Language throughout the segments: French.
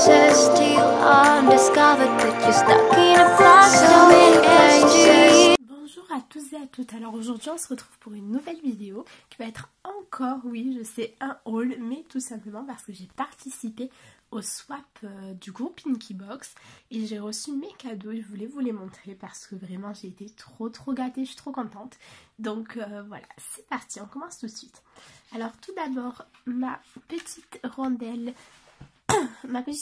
princess till undiscovered, but you're stuck in a box, so many pages. Bonjour à tous et à toutes. Alors aujourd'hui on se retrouve pour une nouvelle vidéo qui va être encore, oui je sais, un haul, mais tout simplement parce que j'ai participé au swap du groupe Inkybox et j'ai reçu mes cadeaux et je voulais vous les montrer parce que vraiment j'ai été trop gâtée, je suis trop contente. Donc voilà, c'est parti, on commence tout de suite. Alors tout d'abord ma petite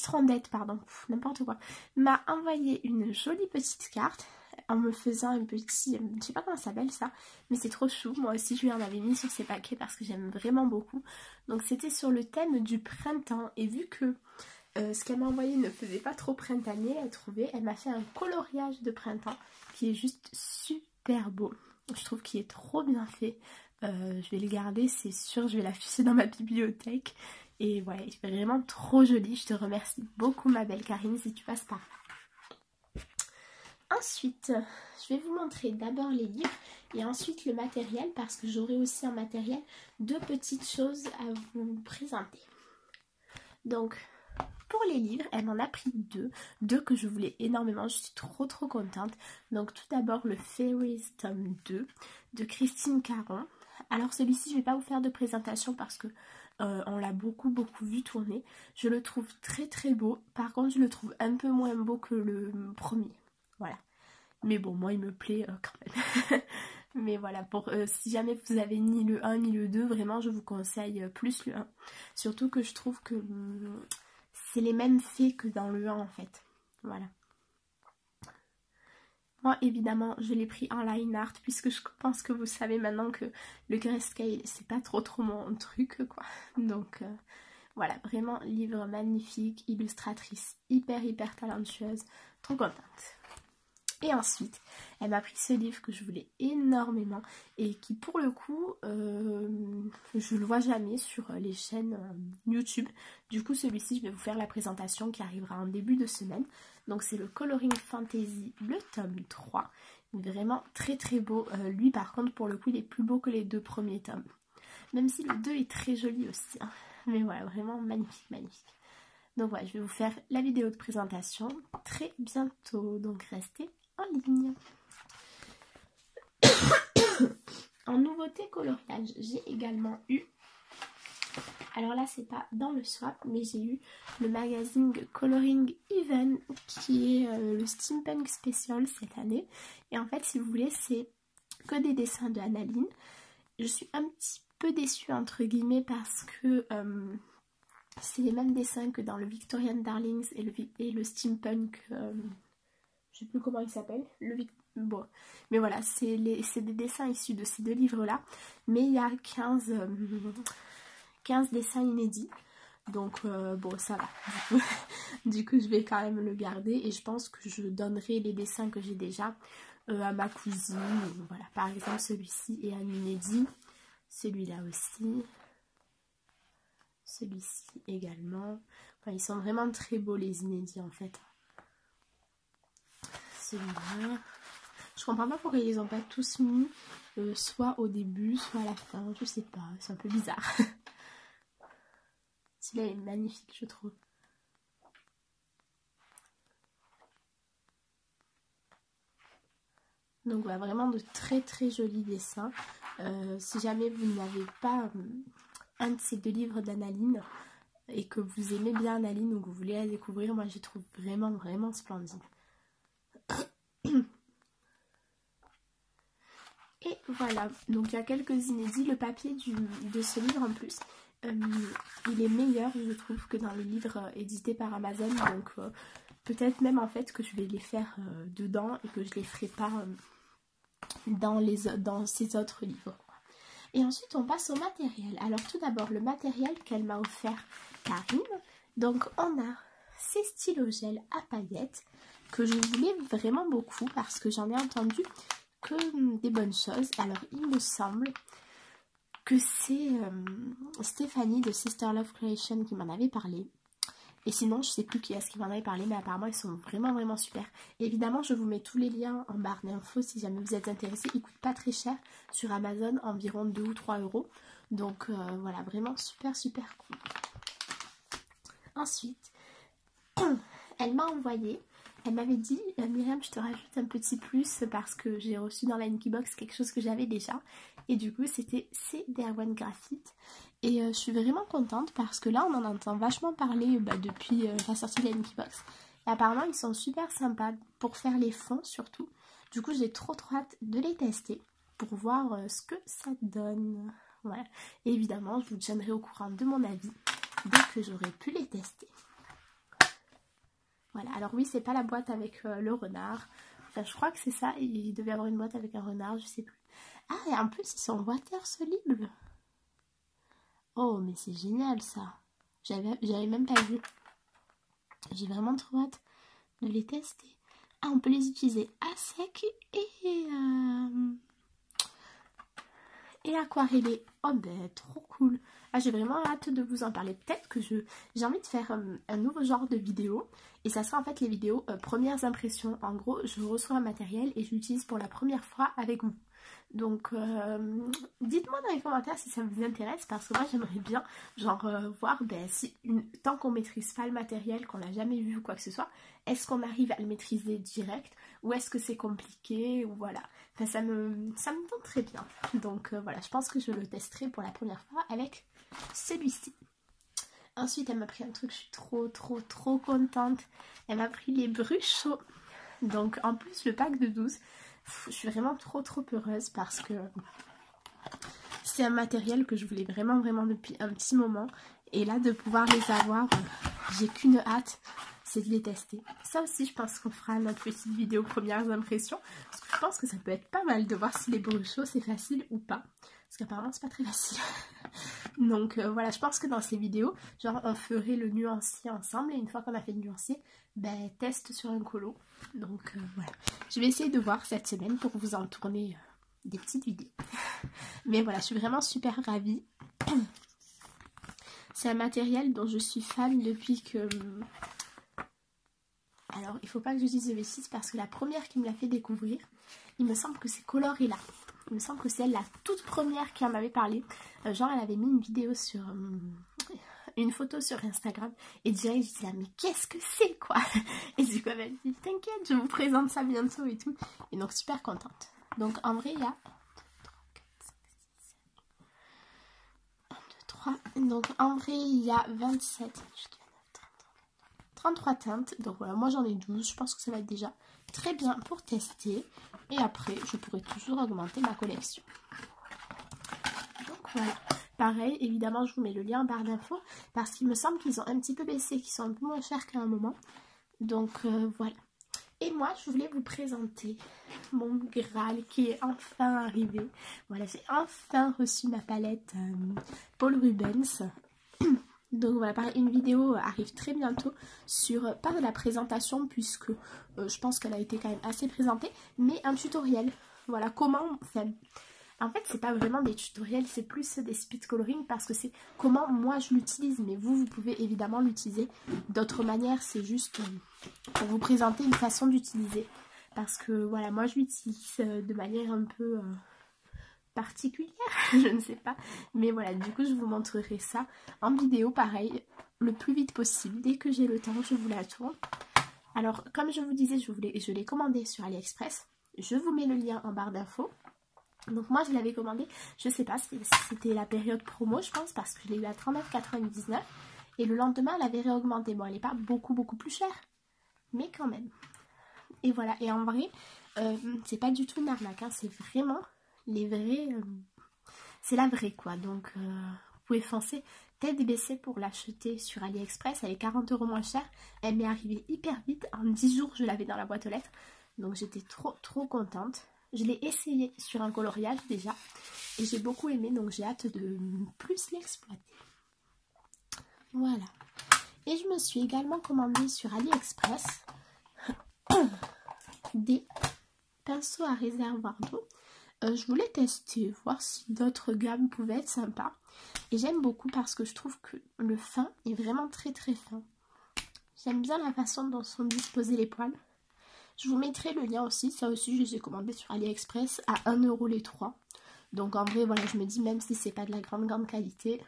rondette, pardon, n'importe quoi, m'a envoyé une jolie petite carte en me faisant un petit, je sais pas comment ça s'appelle ça, mais c'est trop chou. Moi aussi je lui en avais mis sur ses paquets parce que j'aime vraiment beaucoup. Donc c'était sur le thème du printemps et vu que ce qu'elle m'a envoyé ne faisait pas trop printanier, elle m'a fait un coloriage de printemps qui est juste super beau. Je trouve qu'il est trop bien fait. Je vais le garder, c'est sûr, je vais l'afficher dans ma bibliothèque. Et voilà, il est vraiment trop joli. Je te remercie beaucoup ma belle Karine si tu passes par là. Ensuite, je vais vous montrer d'abord les livres et ensuite le matériel parce que j'aurai aussi en matériel deux petites choses à vous présenter. Donc, pour les livres, elle m'en a pris deux que je voulais énormément, je suis trop contente. Donc tout d'abord le Fairies tome 2 de Christine Caron. Alors celui-ci je ne vais pas vous faire de présentation parce que on l'a beaucoup vu tourner. Je le trouve très beau, par contre je le trouve un peu moins beau que le premier, voilà. Mais bon, moi il me plaît quand même. Mais voilà, pour si jamais vous avez ni le 1 ni le 2, vraiment je vous conseille plus le 1. Surtout que je trouve que c'est les mêmes faits que dans le 1 en fait. Voilà. Moi évidemment je l'ai pris en line art puisque je pense que vous savez maintenant que le grayscale c'est pas trop mon truc quoi. Donc voilà, vraiment livre magnifique, illustratrice hyper talentueuse, trop contente. Et ensuite, elle m'a pris ce livre que je voulais énormément et qui pour le coup, je le vois jamais sur les chaînes YouTube. Du coup, celui-ci, je vais vous faire la présentation qui arrivera en début de semaine. Donc c'est le Coloring Fantasy, le tome 3. Vraiment très beau. Lui, par contre, pour le coup, il est plus beau que les deux premiers tomes. Même si le 2 est très joli aussi. Hein. Mais voilà, vraiment magnifique. Donc voilà, je vais vous faire la vidéo de présentation très bientôt. Donc restez en ligne. En nouveauté coloriage, j'ai également eu, alors là c'est pas dans le swap, mais j'ai eu le magazine Coloring Even qui est le steampunk spécial cette année. Et en fait si vous voulez c'est que des dessins de Annaline. Je suis un petit peu déçue entre guillemets parce que c'est les mêmes dessins que dans le Victorian Darlings et le steampunk, je sais plus comment il s'appelle, bon, mais voilà, c'est des dessins issus de ces deux livres-là, mais il y a 15 dessins inédits, donc bon, ça va, du coup, je vais quand même le garder, et je pense que je donnerai les dessins que j'ai déjà à ma cousine, voilà, par exemple, celui-ci est un inédit, celui-là aussi, celui-ci également, enfin, ils sont vraiment très beaux les inédits en fait. Celui-là, je comprends pas pourquoi ils les ont pas tous mis soit au début soit à la fin, je sais pas, c'est un peu bizarre. Celui-là est magnifique je trouve. Donc voilà, vraiment de très jolis dessins. Si jamais vous n'avez pas un de ces deux livres d'Annaline et que vous aimez bien Annaline ou que vous voulez la découvrir, moi je les trouve vraiment splendide. Et voilà, donc il y a quelques inédits. Le papier de ce livre en plus, il est meilleur je trouve que dans les livres édités par Amazon. Donc peut-être même en fait que je vais les faire dedans et que je les ferai pas dans ces autres livres. Et ensuite on passe au matériel. Alors tout d'abord le matériel qu'elle m'a offert Karine. Donc on a ces stylos gel à paillettes que je voulais vraiment beaucoup parce que j'en ai entendu que des bonnes choses. Alors il me semble que c'est Stéphanie de Sister Love Creation qui m'en avait parlé. Et sinon je sais plus qui est-ce qui m'en avait parlé, mais apparemment ils sont vraiment super. Et évidemment je vous mets tous les liens en barre d'infos si jamais vous êtes intéressés. Ils coûtent pas très cher sur Amazon, environ 2 ou 3 euros. Donc voilà, vraiment super cool. Ensuite elle m'a envoyé, elle m'avait dit Myriam, je te rajoute un petit plus parce que j'ai reçu dans la Linky Box quelque chose que j'avais déjà. Et du coup c'était ces Derwent Graphite. Et je suis vraiment contente parce que là on en entend vachement parler depuis la sortie de la Linky Box. Et apparemment ils sont super sympas pour faire les fonds surtout. Du coup j'ai trop hâte de les tester pour voir ce que ça donne. Voilà. Et évidemment je vous tiendrai au courant de mon avis dès que j'aurai pu les tester. Voilà, alors oui, c'est pas la boîte avec le renard. Enfin, je crois que c'est ça. Il devait y avoir une boîte avec un renard, je sais plus. Ah, et en plus, ils sont water solubles. Oh, mais c'est génial ça. J'avais même pas vu. J'ai vraiment trop hâte de les tester. Ah, on peut les utiliser à sec et aquarellé. Oh ben trop cool. Ah, j'ai vraiment hâte de vous en parler. Peut-être que j'ai envie de faire un nouveau genre de vidéo. Et ça sera en fait les vidéos premières impressions. En gros, je reçois un matériel et je l'utilise pour la première fois avec vous. Donc dites-moi dans les commentaires si ça vous intéresse, parce que moi j'aimerais bien genre voir si tant qu'on maîtrise pas le matériel, qu'on l'a jamais vu ou quoi que ce soit, est-ce qu'on arrive à le maîtriser direct ou est-ce que c'est compliqué, ou voilà. Enfin ça me tente très bien. Donc voilà, je pense que je le testerai pour la première fois avec celui-ci. Ensuite elle m'a pris un truc, je suis trop contente. Elle m'a pris les Bruchot. Donc en plus le pack de 12. Je suis vraiment trop heureuse parce que c'est un matériel que je voulais vraiment depuis un petit moment. Et là de pouvoir les avoir, j'ai qu'une hâte, c'est de les tester. Ça aussi je pense qu'on fera notre petite vidéo premières impressions. Parce que je pense que ça peut être pas mal de voir si les Bruchot c'est facile ou pas. Parce qu'apparemment c'est pas très facile. Donc voilà, je pense que dans ces vidéos, genre on ferait le nuancier ensemble. Et une fois qu'on a fait le nuancier, test sur un colo. Donc voilà, je vais essayer de voir cette semaine pour vous en tourner des petites vidéos. Mais voilà, je suis vraiment super ravie. C'est un matériel dont je suis fan depuis que... Alors, il faut pas que je dise de bêtises parce que la première qui me l'a fait découvrir, il me semble que c'est Colorilla. Il me semble que c'est elle la toute première qui en avait parlé. Genre, elle avait mis une vidéo sur... une photo sur Instagram et direct je disais mais qu'est-ce que c'est quoi? Et du coup elle m'a dit t'inquiète, je vous présente ça bientôt et tout, et donc super contente. Donc en vrai il y a 1, 2, 3, donc en vrai il y a 27, 33 teintes, donc voilà, moi j'en ai 12, je pense que ça va être déjà très bien pour tester, et après je pourrai toujours augmenter ma collection. Donc voilà. Pareil, évidemment, je vous mets le lien en barre d'infos parce qu'il me semble qu'ils ont un petit peu baissé, qu'ils sont un peu moins chers qu'à un moment. Donc voilà. Et moi, je voulais vous présenter mon Graal qui est enfin arrivé. Voilà, j'ai enfin reçu ma palette Paul Rubens. Donc voilà, pareil, une vidéo arrive très bientôt sur, pas de la présentation puisque je pense qu'elle a été quand même assez présentée, mais un tutoriel. Voilà, comment... En fait, c'est pas vraiment des tutoriels, c'est plus des speed coloring parce que c'est comment moi je l'utilise. Mais vous pouvez évidemment l'utiliser d'autres manières. C'est juste pour vous présenter une façon d'utiliser. Parce que voilà, moi je l'utilise de manière un peu particulière, je ne sais pas. Mais voilà, du coup je vous montrerai ça en vidéo pareil, le plus vite possible. Dès que j'ai le temps, je vous la tourne. Alors, comme je vous disais, je l'ai commandé sur AliExpress. Je vous mets le lien en barre d'infos. Donc moi je l'avais commandé, je sais pas, c'était la période promo je pense, parce que je l'ai eu à 39,99 et le lendemain elle avait réaugmenté. Bon, elle n'est pas beaucoup plus chère, mais quand même. Et voilà, et en vrai c'est pas du tout une arnaque, hein, c'est vraiment les vrais, c'est la vraie quoi. Donc vous pouvez foncer tête baissée pour l'acheter sur AliExpress, elle est 40 € moins chère. Elle m'est arrivée hyper vite, en 10 jours je l'avais dans la boîte aux lettres, donc j'étais trop contente. Je l'ai essayé sur un coloriage déjà et j'ai beaucoup aimé, donc j'ai hâte de plus l'exploiter. Voilà. Et je me suis également commandé sur AliExpress des pinceaux à réservoir d'eau. Je voulais tester, voir si d'autres gammes pouvaient être sympas. Et j'aime beaucoup parce que je trouve que le fin est vraiment très fin. J'aime bien la façon dont sont disposés les poils. Je vous mettrai le lien aussi, ça aussi je les ai commandés sur AliExpress à 1 € les 3. Donc en vrai voilà, je me dis même si c'est pas de la grande qualité,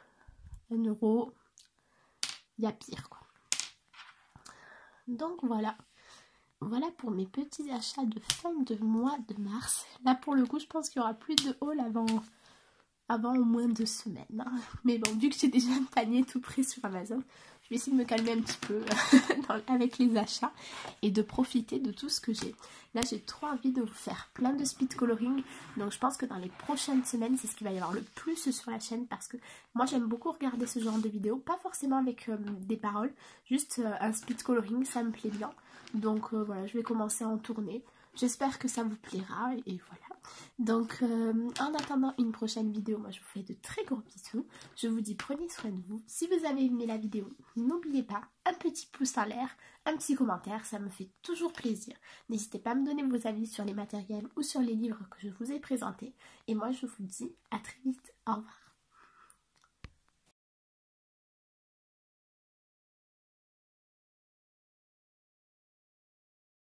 1 €, il y a pire quoi. Donc voilà. Voilà pour mes petits achats de fin de mois de mars. Là pour le coup je pense qu'il y aura plus de haul avant au moins 2 semaines. Mais bon, vu que j'ai déjà un panier tout prêt sur Amazon, je vais essayer de me calmer un petit peu avec les achats et de profiter de tout ce que j'ai. Là, j'ai trop envie de vous faire plein de speed coloring. Donc, je pense que dans les prochaines semaines, c'est ce qu'il va y avoir le plus sur la chaîne. Parce que moi, j'aime beaucoup regarder ce genre de vidéos. Pas forcément avec des paroles, juste un speed coloring, ça me plaît bien. Donc, voilà, je vais commencer à en tourner. J'espère que ça vous plaira et voilà. Donc en attendant une prochaine vidéo, moi je vous fais de très gros bisous. Je vous dis prenez soin de vous. Si vous avez aimé la vidéo, n'oubliez pas un petit pouce en l'air, un petit commentaire, ça me fait toujours plaisir. N'hésitez pas à me donner vos avis sur les matériels ou sur les livres que je vous ai présentés. Et moi je vous dis à très vite. Au revoir.